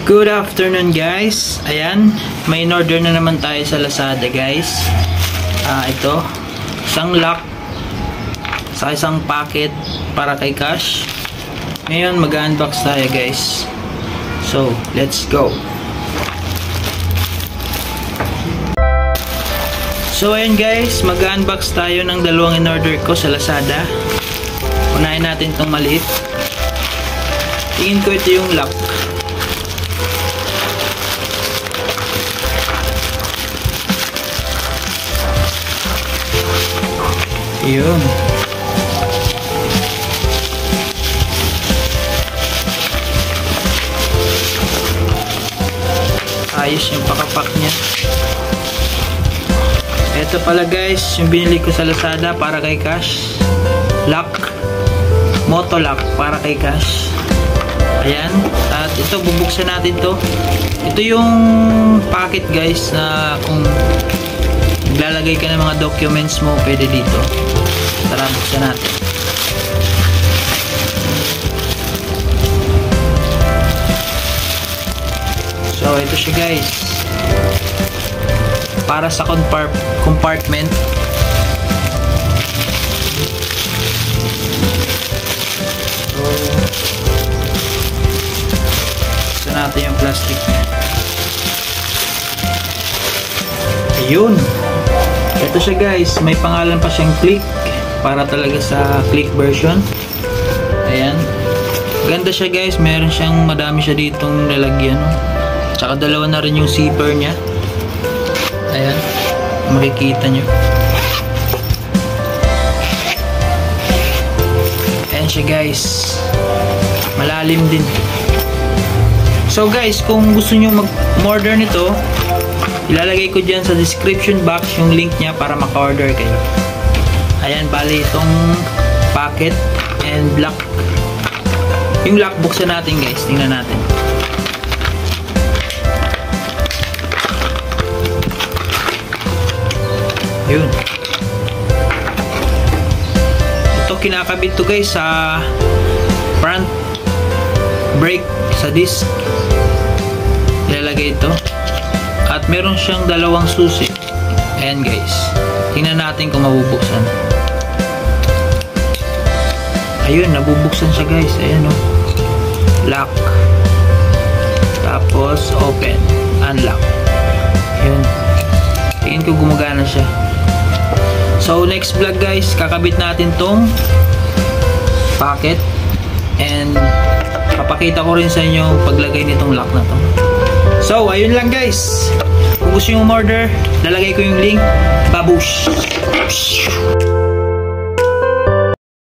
Good afternoon guys. Ayan, may in-order na naman tayo sa Lazada guys. Ito, isang lock sa isang packet para kay Cash. Ngayon mag-unbox tayo guys. So, let's go. So ayan guys, mag-unbox tayo ng dalawang in-order ko sa Lazada. Unahin natin itong maliit. Tingin ko ito yung lock. Yun. Ayos yung pakapak niya. Ito pala guys, yung binili ko sa Lazada para kay Cash. Lock. Moto lock para kay Cash. Ayan. At ito, bubuksan natin to. Ito yung packet guys na kung naglalagay ka ng mga documents mo, pwede dito. Tara, buksan natin. So, ito siya guys. Para sa compartment. So, buksan natin yung plastic niya. Ayun. Ito siya guys. May pangalan pa siyang Click. Para talaga sa Click version. Ayan. Ganda siya guys. Meron siyang madami siya ditong lalagyan. Tsaka dalawa na rin yung zipper niya. Ayan. Makikita nyo. Ayan siya guys. Malalim din. So guys, kung gusto nyo mag-order nito, ilalagay ko dyan sa description box yung link niya para maka-order kayo. Ayan, bali itong packet and lock. Yung lock, buksan natin guys. Tingnan natin. Yun. Ito, kinakabit to guys sa front brake sa disc. Ilalagay ito. At meron siyang dalawang susi. Ayan guys. Tingnan natin kung mabubuksan. Ayun, nabubuksan siya guys. Ayan o. Lock. Tapos open. Unlock. Ayun. Tingin ko gumagana siya. So next vlog guys, kakabit natin tong packet. And papakita ko rin sa inyo paglagay nitong lock na to. So ayun lang guys. Kung gusto nyo umorder, lalagay ko yung link. Babush!